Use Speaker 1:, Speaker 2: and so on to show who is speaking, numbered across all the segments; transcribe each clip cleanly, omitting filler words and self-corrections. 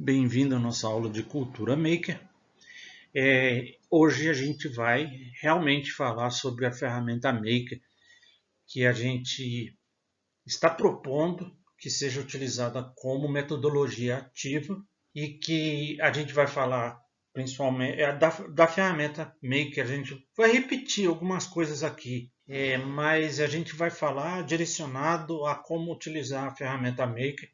Speaker 1: Bem-vindo à nossa aula de Cultura Maker. Hoje a gente vai realmente falar sobre a ferramenta Maker que a gente está propondo que seja utilizada como metodologia ativa e que a gente vai falar principalmente da ferramenta Maker. A gente vai repetir algumas coisas aqui, mas a gente vai falar direcionado a como utilizar a ferramenta Maker,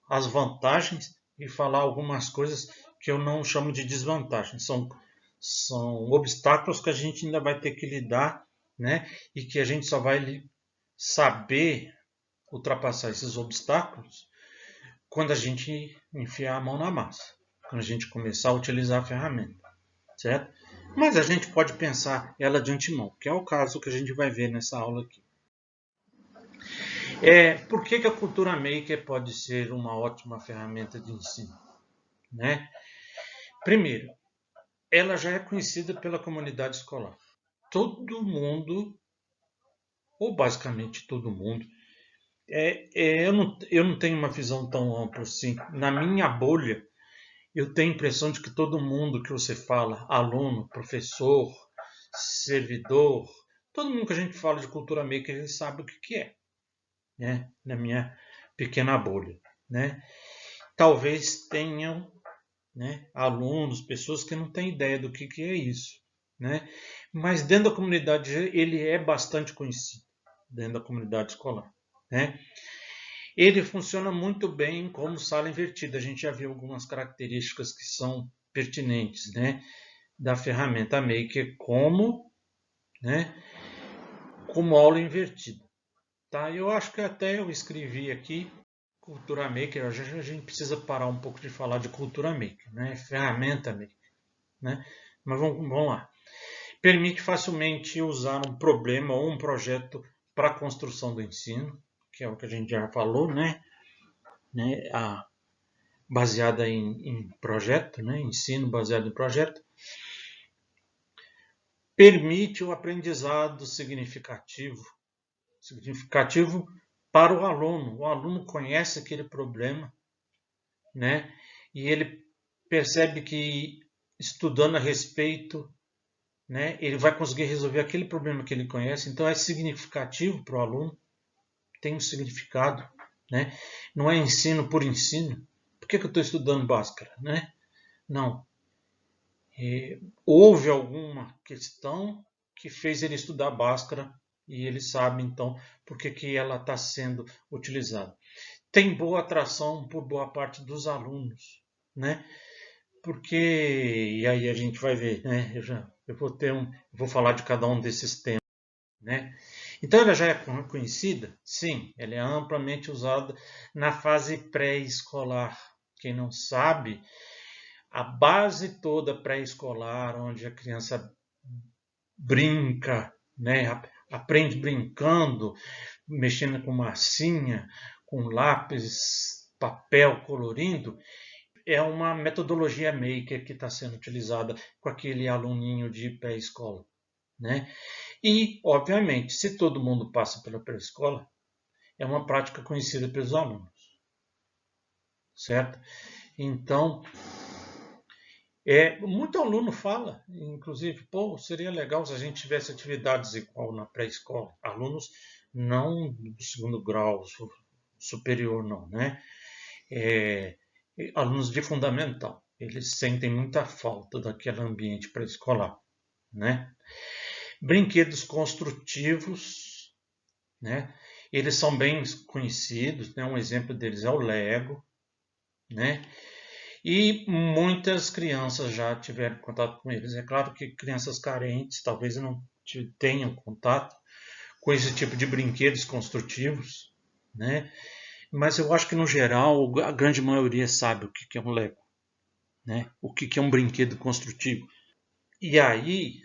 Speaker 1: as vantagens e falar algumas coisas que eu não chamo de desvantagens, são obstáculos que a gente ainda vai ter que lidar, né? E que a gente só vai saber ultrapassar esses obstáculos quando a gente enfiar a mão na massa, quando a gente começar a utilizar a ferramenta, certo? Mas a gente pode pensar ela de antemão, que é o caso que a gente vai ver nessa aula aqui. Por que a Cultura Maker pode ser uma ótima ferramenta de ensino? Né? Primeiro, ela já é conhecida pela comunidade escolar. Todo mundo, ou basicamente todo mundo, eu não tenho uma visão tão ampla assim. Na minha bolha, eu tenho a impressão de que todo mundo que você fala, aluno, professor, servidor, todo mundo que a gente fala de cultura maker, ele sabe o que é, né? Na minha pequena bolha, né? Talvez tenham, né, alunos, pessoas que não têm ideia do que é isso, né? Mas dentro da comunidade ele é bastante conhecido, dentro da comunidade escolar, né? Ele funciona muito bem como sala invertida. A gente já viu algumas características que são pertinentes, né, da ferramenta Maker né, como aula invertida. Tá? Eu acho que até eu escrevi aqui Cultura Maker. A gente precisa parar um pouco de falar de Cultura Maker, né, ferramenta Maker, né? Mas vamos lá. Permite facilmente usar um problema ou um projeto para a construção do ensino, que é o que a gente já falou, né? Baseada em projeto, né? Ensino baseado em projeto. Permite o aprendizado significativo para o aluno. O aluno conhece aquele problema, né? E ele percebe que estudando a respeito, né, ele vai conseguir resolver aquele problema que ele conhece. Então é significativo para o aluno, tem um significado, né? Não é ensino por ensino. Por que eu estou estudando Bhaskara, né? Não. Houve alguma questão que fez ele estudar Bhaskara e ele sabe então por que ela está sendo utilizada. Tem boa atração por boa parte dos alunos, né? Porque, e aí a gente vai ver, né? Eu vou falar de cada um desses temas, né? Então ela já é conhecida? Sim, ela é amplamente usada na fase pré-escolar. Quem não sabe, a base toda pré-escolar, onde a criança brinca, né? Aprende brincando, mexendo com massinha, com lápis, papel, colorindo, é uma metodologia maker que está sendo utilizada com aquele aluninho de pré-escola, né? E, obviamente, se todo mundo passa pela pré-escola, é uma prática conhecida pelos alunos, certo? Então, muito aluno fala, inclusive, pô, seria legal se a gente tivesse atividades igual na pré-escola. Alunos não do segundo grau superior, não, né? Alunos de fundamental. Eles sentem muita falta daquele ambiente pré-escolar, né? Brinquedos construtivos, né? Eles são bem conhecidos, né? Um exemplo deles é o Lego, né? E muitas crianças já tiveram contato com eles. É claro que crianças carentes talvez não tenham contato com esse tipo de brinquedos construtivos, né? Mas eu acho que no geral a grande maioria sabe o que é um Lego, né? O que é um brinquedo construtivo. E aí,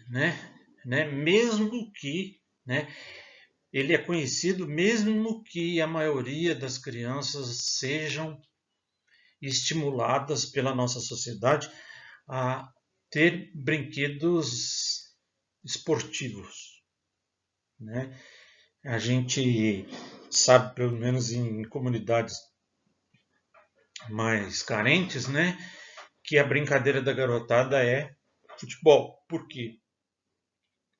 Speaker 1: mesmo que, né, ele é conhecido, mesmo que a maioria das crianças sejam estimuladas pela nossa sociedade a ter brinquedos esportivos, né? A gente sabe, pelo menos em comunidades mais carentes, né? Que a brincadeira da garotada é futebol. Por quê?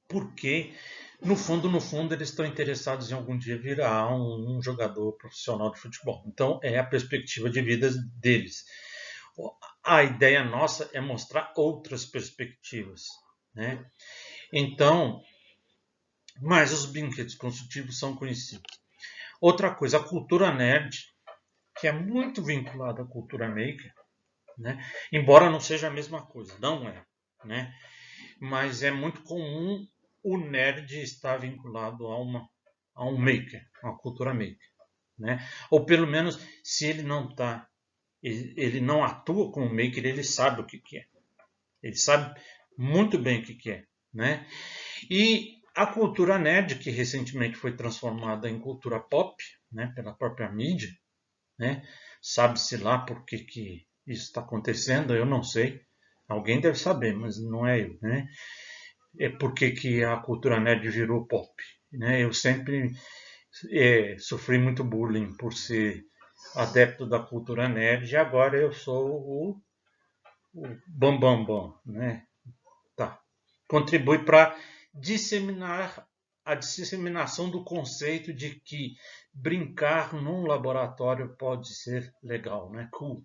Speaker 1: Porque, no fundo, eles estão interessados em algum dia virar um jogador profissional de futebol. Então, é a perspectiva de vida deles. A ideia nossa é mostrar outras perspectivas, né? Então, mas os brinquedos construtivos são conhecidos. Outra coisa, a cultura nerd, que é muito vinculada à cultura maker, né? Embora não seja a mesma coisa, não é, né? Mas é muito comum o nerd estar vinculado a um maker, a uma cultura maker, né? Ou pelo menos, se ele não está, ele não atua como maker, ele sabe o que é. Ele sabe muito bem o que é, né? E a cultura nerd, que recentemente foi transformada em cultura pop, né, pela própria mídia, né? Sabe-se lá por que isso está acontecendo, eu não sei. Alguém deve saber, mas não é eu, né? É porque que a cultura nerd virou pop, né? Eu sempre sofri muito bullying por ser adepto da cultura nerd e agora eu sou o bambambam, bam, bam, né? Tá. Contribui para disseminar a disseminação do conceito de que brincar num laboratório pode ser legal, né? Cool.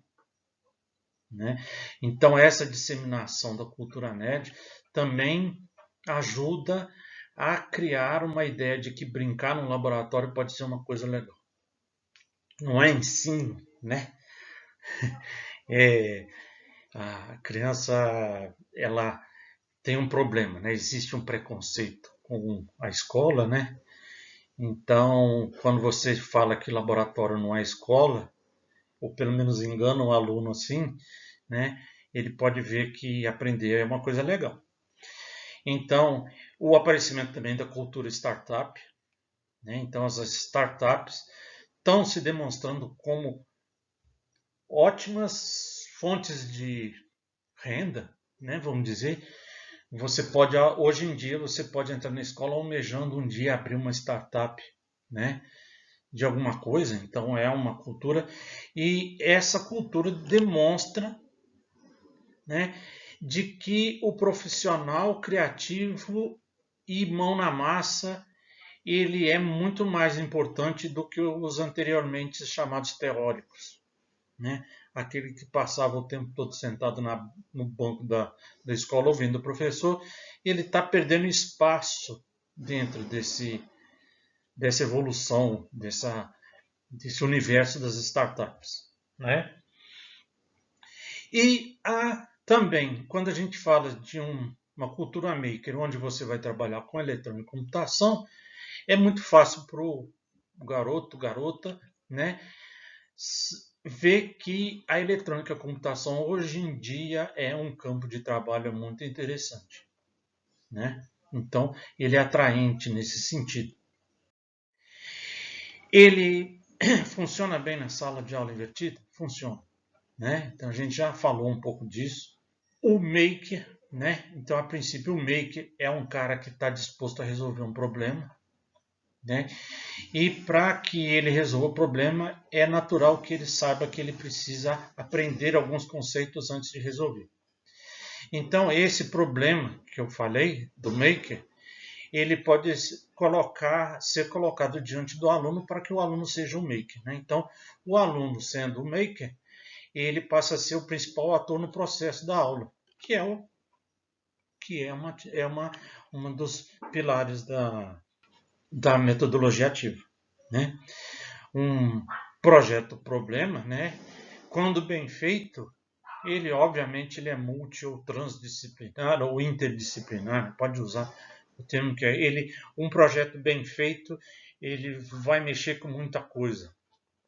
Speaker 1: Né? Então, essa disseminação da cultura nerd também ajuda a criar uma ideia de que brincar num laboratório pode ser uma coisa legal. Não é ensino, né? É, a criança ela tem um problema, né? Existe um preconceito com a escola, né? Então, quando você fala que laboratório não é escola, ou pelo menos engana o aluno assim, né? Ele pode ver que aprender é uma coisa legal. Então, o aparecimento também da cultura startup, né? Então, as startups estão se demonstrando como ótimas fontes de renda, né? Vamos dizer, você pode hoje em dia você pode entrar na escola almejando um dia abrir uma startup, né? De alguma coisa, então é uma cultura e essa cultura demonstra, né, de que o profissional criativo e mão na massa ele é muito mais importante do que os anteriormente chamados teóricos, né? Aquele que passava o tempo todo sentado no banco da escola ouvindo o professor, ele está perdendo espaço dentro dessa evolução, desse universo das startups, né? E também, quando a gente fala de uma cultura maker, onde você vai trabalhar com eletrônica e computação, é muito fácil para o garoto, garota, né, ver que a eletrônica e a computação hoje em dia é um campo de trabalho muito interessante, né? Então, ele é atraente nesse sentido. Ele funciona bem na sala de aula invertida? Funciona, né? Então, a gente já falou um pouco disso. O maker, né? Então, a princípio, o maker é um cara que está disposto a resolver um problema, né? E para que ele resolva o problema, é natural que ele saiba que ele precisa aprender alguns conceitos antes de resolver. Então, esse problema que eu falei do maker, ele pode ser colocado diante do aluno para que o aluno seja o maker, né? Então, o aluno sendo o maker, ele passa a ser o principal ator no processo da aula, que é uma dos pilares da metodologia ativa, né? Um projeto problema, né? Quando bem feito, ele obviamente ele é multi ou transdisciplinar ou interdisciplinar, pode usar o termo que é ele, um projeto bem feito, ele vai mexer com muita coisa,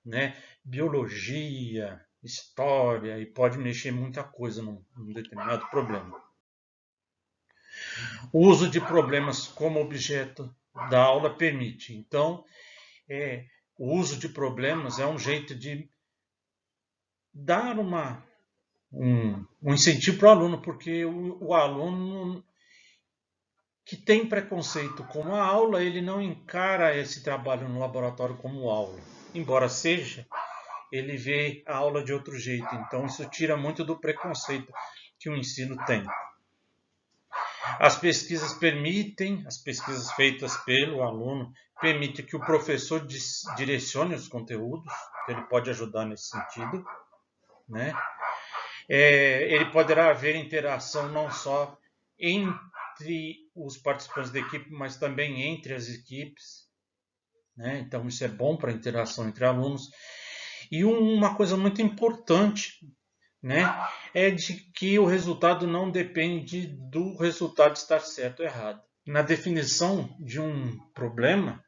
Speaker 1: né? Biologia, história e pode mexer muita coisa num determinado problema. O uso de problemas como objeto da aula permite. Então, o uso de problemas é um jeito de dar um incentivo para o aluno, porque o aluno que tem preconceito com a aula, ele não encara esse trabalho no laboratório como aula. Embora seja, ele vê a aula de outro jeito. Então, isso tira muito do preconceito que o ensino tem. As pesquisas feitas pelo aluno, permitem que o professor direcione os conteúdos, ele pode ajudar nesse sentido, né? Ele poderá haver interação não só entre os participantes da equipe, mas também entre as equipes, né? Então, isso é bom para a interação entre alunos. E uma coisa muito importante, né, é de que o resultado não depende do resultado estar certo ou errado. Na definição de um problema,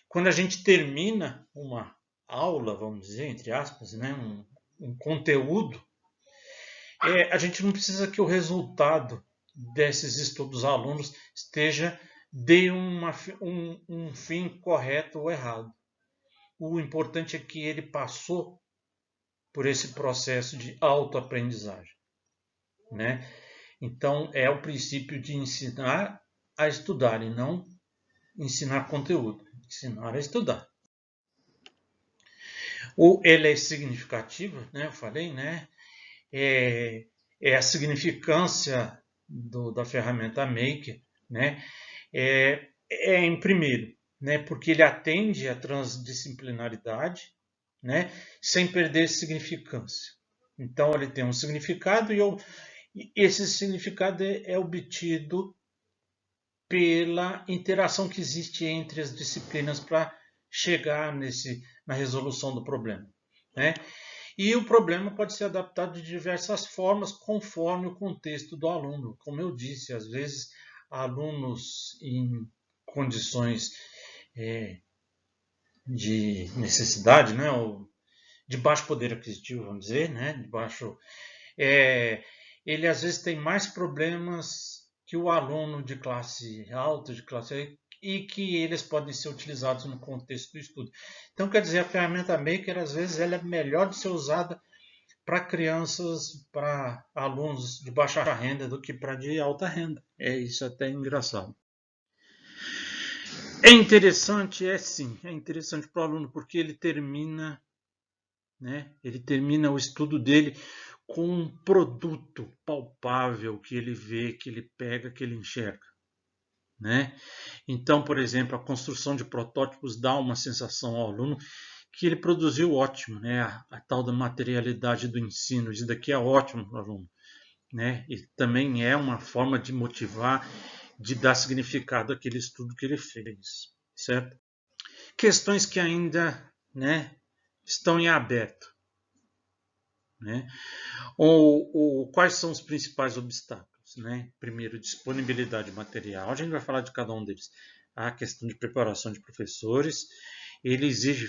Speaker 1: quando a gente termina uma aula, vamos dizer, entre aspas, né, um conteúdo, a gente não precisa que o resultado desses estudos dos alunos dê um fim correto ou errado. O importante é que ele passou por esse processo de autoaprendizagem, né? Então, é o princípio de ensinar a estudar e não ensinar conteúdo. Ensinar a estudar. Ele é significativo, né? Eu falei, né? É a significância da ferramenta Maker, né? Em primeiro, né? Porque ele atende à transdisciplinaridade, né? Sem perder significância. Então, ele tem um significado e esse significado é obtido pela interação que existe entre as disciplinas para chegar na resolução do problema, né? E o problema pode ser adaptado de diversas formas conforme o contexto do aluno. Como eu disse, às vezes alunos em condições de necessidade, né, ou de baixo poder aquisitivo, vamos dizer, né, ele às vezes tem mais problemas que o aluno de classe alta, de classe e que eles podem ser utilizados no contexto do estudo. Então, quer dizer, a ferramenta Maker, às vezes, ela é melhor de ser usada para crianças, para alunos de baixa renda do que para de alta renda. Isso até engraçado. É interessante, sim, é interessante para o aluno, porque ele termina, né? Ele termina o estudo dele com um produto palpável que ele vê, que ele pega, que ele enxerga, né? Então, por exemplo, a construção de protótipos dá uma sensação ao aluno que ele produziu ótimo, né? A tal da materialidade do ensino, isso daqui é ótimo para o aluno, né? E também é uma forma de motivar, de dar significado àquele estudo que ele fez, certo? Questões que ainda, né, estão em aberto, né? Quais são os principais obstáculos, né? Primeiro, disponibilidade material. A gente vai falar de cada um deles. A questão de preparação de professores. Ele exige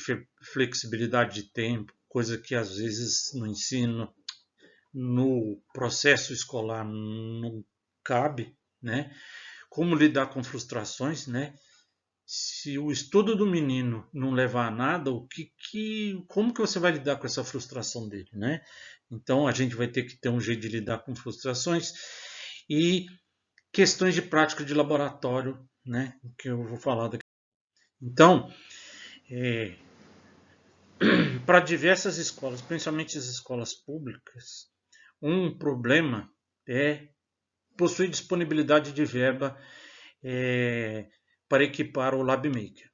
Speaker 1: flexibilidade de tempo, coisa que às vezes no ensino, no processo escolar não cabe, né? Como lidar com frustrações, né? Se o estudo do menino não levar a nada, como que você vai lidar com essa frustração dele, né? Então a gente vai ter que ter um jeito de lidar com frustrações e questões de prática de laboratório, né? Que eu vou falar daqui. Então, para diversas escolas, principalmente as escolas públicas, um problema é possuir disponibilidade de verba para equipar o LabMaker.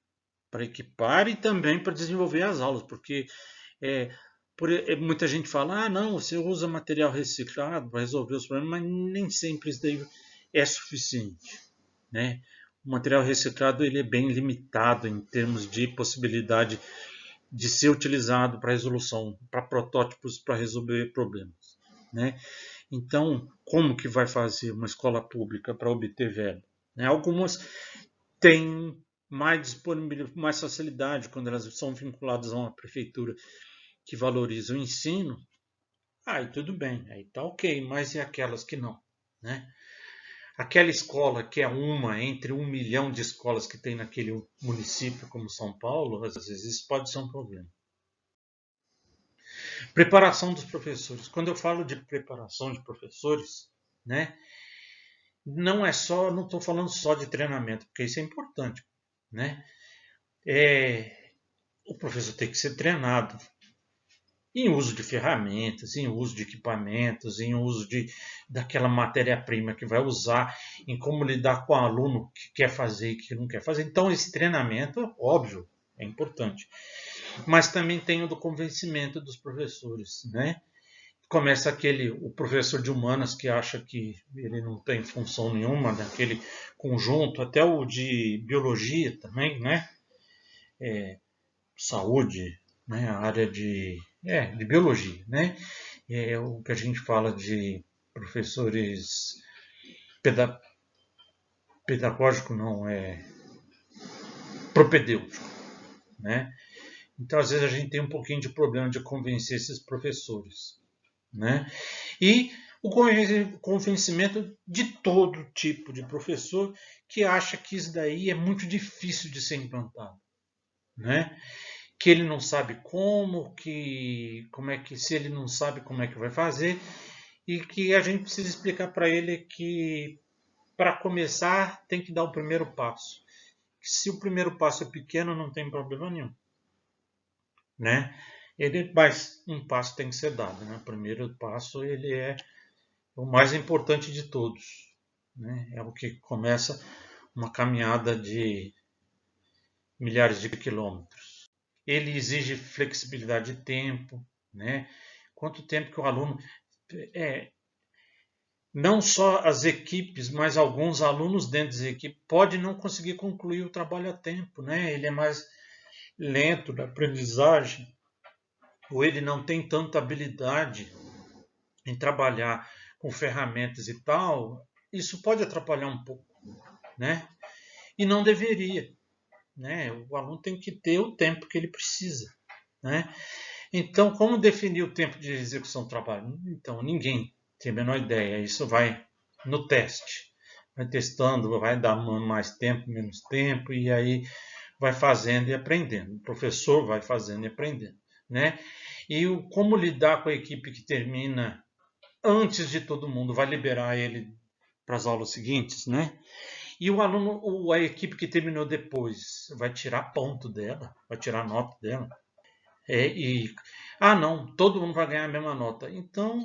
Speaker 1: Para equipar e também para desenvolver as aulas, porque muita gente fala, não, você usa material reciclado para resolver os problemas, mas nem sempre isso daí é suficiente, né? O material reciclado ele é bem limitado em termos de possibilidade de ser utilizado para resolução, para protótipos, para resolver problemas, né? Então, como que vai fazer uma escola pública para obter verba? Né? Algumas têm mais disponibilidade, mais facilidade quando elas são vinculadas a uma prefeitura que valoriza o ensino. Aí tudo bem, aí tá ok, mas e aquelas que não, né? Aquela escola que é uma entre 1 milhão de escolas que tem naquele município como São Paulo, às vezes isso pode ser um problema. Preparação dos professores. Quando eu falo de preparação de professores, né? Não estou falando só de treinamento, porque isso é importante, né? O professor tem que ser treinado, em uso de ferramentas, em uso de equipamentos, em uso daquela matéria-prima que vai usar, em como lidar com o aluno que quer fazer e que não quer fazer. Então, esse treinamento, óbvio, é importante. Mas também tem o do convencimento dos professores, né? Começa o professor de humanas que acha que ele não tem função nenhuma naquele conjunto, até o de biologia também, né? Saúde, né? A área de biologia, né? É o que a gente fala de professores peda, pedagógico, não, propedêutico, né? Então, às vezes, a gente tem um pouquinho de problema de convencer esses professores, né? E o convencimento de todo tipo de professor que acha que isso daí é muito difícil de ser implantado, né? Que ele não sabe como é que se ele não sabe como é que vai fazer e que a gente precisa explicar para ele que para começar tem que dar o primeiro passo. Se o primeiro passo é pequeno, não tem problema nenhum, né? Mas um passo tem que ser dado, né? O primeiro passo ele é o mais importante de todos, né? É o que começa uma caminhada de milhares de quilômetros. Ele exige flexibilidade de tempo, né? Quanto tempo que o aluno não só as equipes, mas alguns alunos dentro das equipes podem não conseguir concluir o trabalho a tempo, né? Ele é mais lento na aprendizagem, ou ele não tem tanta habilidade em trabalhar com ferramentas e tal, isso pode atrapalhar um pouco, né? E não deveria, né? O aluno tem que ter o tempo que ele precisa, né? Então, como definir o tempo de execução do trabalho? Então, ninguém tem a menor ideia. Isso vai no teste, vai testando, vai dar mais tempo, menos tempo, e aí vai fazendo e aprendendo. O professor vai fazendo e aprendendo, né? E como lidar com a equipe que termina antes de todo mundo, vai liberar ele para as aulas seguintes, né? E o aluno, a equipe que terminou depois, vai tirar ponto dela, vai tirar nota dela. Não, todo mundo vai ganhar a mesma nota. Então,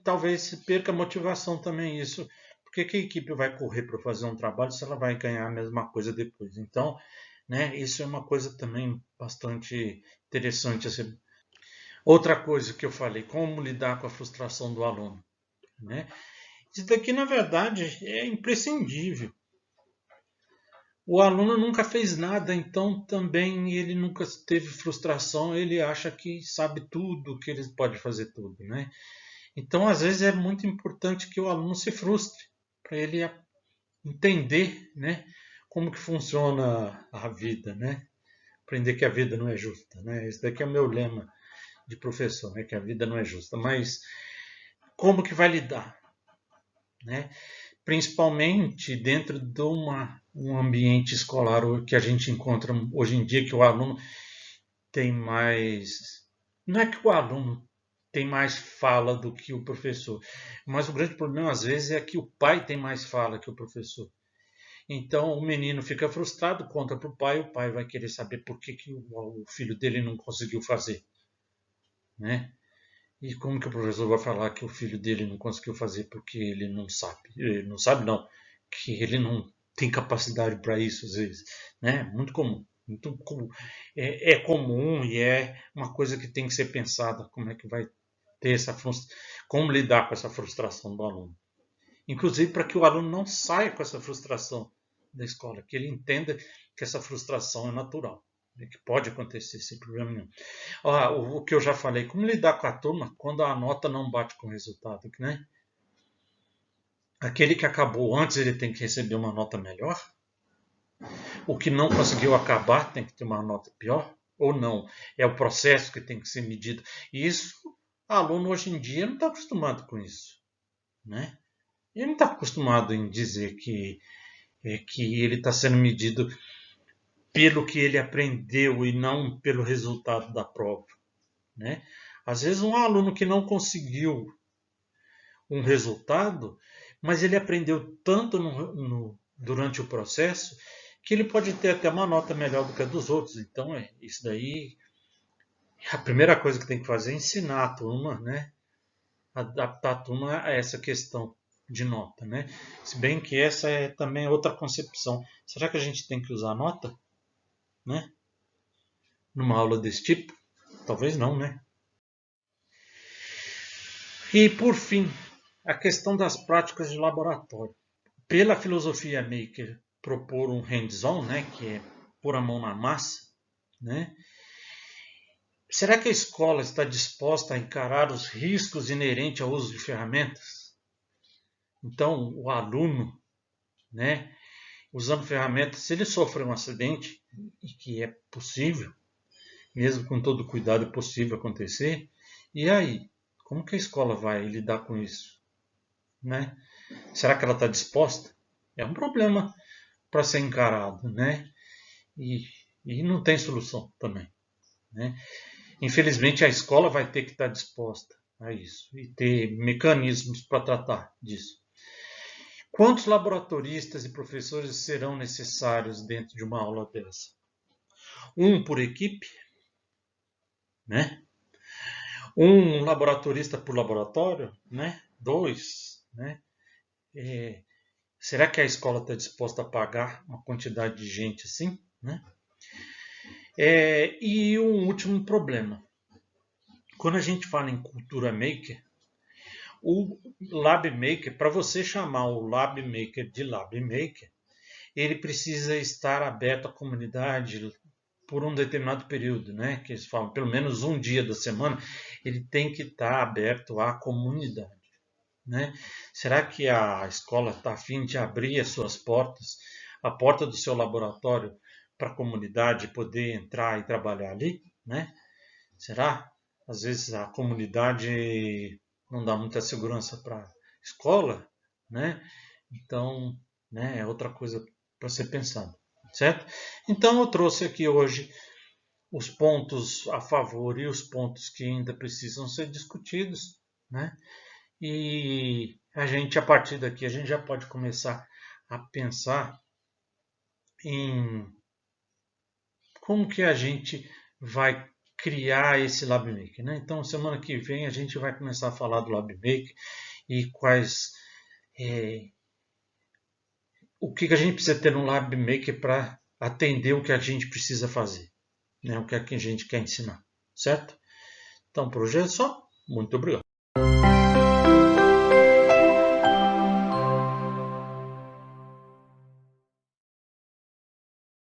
Speaker 1: talvez perca a motivação também isso. Porque que a equipe vai correr para fazer um trabalho se ela vai ganhar a mesma coisa depois? Então, né, isso é uma coisa também bastante interessante. Outra coisa que eu falei, como lidar com a frustração do aluno, né? Isso daqui, na verdade, é imprescindível. O aluno nunca fez nada, então também ele nunca teve frustração, ele acha que sabe tudo, que ele pode fazer tudo, né? Então, às vezes, é muito importante que o aluno se frustre, para ele entender, né, como que funciona a vida, né? Aprender que a vida não é justa, né? Esse daqui é o meu lema de professor, né? Que a vida não é justa, mas como que vai lidar, né? Principalmente dentro de um ambiente escolar que a gente encontra hoje em dia, que o aluno tem mais. Não é que o aluno tem mais fala do que o professor, mas o grande problema às vezes é que o pai tem mais fala que o professor. Então o menino fica frustrado, conta para o pai vai querer saber por que o filho dele não conseguiu fazer, né? E como que o professor vai falar que o filho dele não conseguiu fazer porque ele não sabe? Ele não sabe, não. Que ele não tem capacidade para isso, às vezes. Né? Muito comum. Muito comum. É comum e é uma coisa que tem que ser pensada. Como é que vai ter essa frustração? Como lidar com essa frustração do aluno? Inclusive para que o aluno não saia com essa frustração da escola. Que ele entenda que essa frustração é natural. Que pode acontecer sem problema nenhum. O que eu já falei, como lidar com a turma quando a nota não bate com o resultado, né? Aquele que acabou antes, ele tem que receber uma nota melhor? O que não conseguiu acabar tem que ter uma nota pior? Ou não? É o processo que tem que ser medido. E isso, o aluno hoje em dia não está acostumado com isso, né? Ele não está acostumado em dizer que ele está sendo medido pelo que ele aprendeu e não pelo resultado da prova, né? Às vezes um aluno que não conseguiu um resultado, mas ele aprendeu tanto durante o processo que ele pode ter até uma nota melhor do que a dos outros. Então, isso daí A primeira coisa que tem que fazer é ensinar a turma, né? Adaptar a turma a essa questão de nota, né? Se bem que essa é também outra concepção. Será que a gente tem que usar nota, né? Numa aula desse tipo? Talvez não, né? E por fim, a questão das práticas de laboratório. Pela filosofia Maker propor um hands-on, né, que é pôr a mão na massa, né? Será que a escola está disposta a encarar os riscos inerentes ao uso de ferramentas? Então, o aluno, né, usando ferramentas, se ele sofrer um acidente, e que é possível, mesmo com todo o cuidado é possível acontecer, e aí? Como que a escola vai lidar com isso? Né? Será que ela está disposta? É um problema para ser encarado, né? E não tem solução também, né? Infelizmente, a escola vai ter que estar disposta a isso e ter mecanismos para tratar disso. Quantos laboratoristas e professores serão necessários dentro de uma aula dessa? Um por equipe, né? Um laboratorista por laboratório, né? Dois, né? Será que a escola está disposta a pagar uma quantidade de gente assim, né? E um último problema. Quando a gente fala em cultura maker, o Lab Maker, para você chamar o Lab Maker de Lab Maker, ele precisa estar aberto à comunidade por um determinado período, né? Que eles falam, pelo menos um dia da semana, ele tem que estar aberto à comunidade, né? Será que a escola está a fim de abrir as suas portas, a porta do seu laboratório para a comunidade poder entrar e trabalhar ali, né? Será? Às vezes a comunidade não dá muita segurança para a escola, né? Então, né, é outra coisa para ser pensado, certo? Então eu trouxe aqui hoje os pontos a favor e os pontos que ainda precisam ser discutidos, né? E a gente, a partir daqui, a gente já pode começar a pensar em como que a gente vai criar esse LabMaker, né? Então, semana que vem a gente vai começar a falar do LabMaker e o que a gente precisa ter no LabMaker para atender o que a gente precisa fazer, né? O que a gente quer ensinar, certo? Então, por hoje é só. Muito obrigado.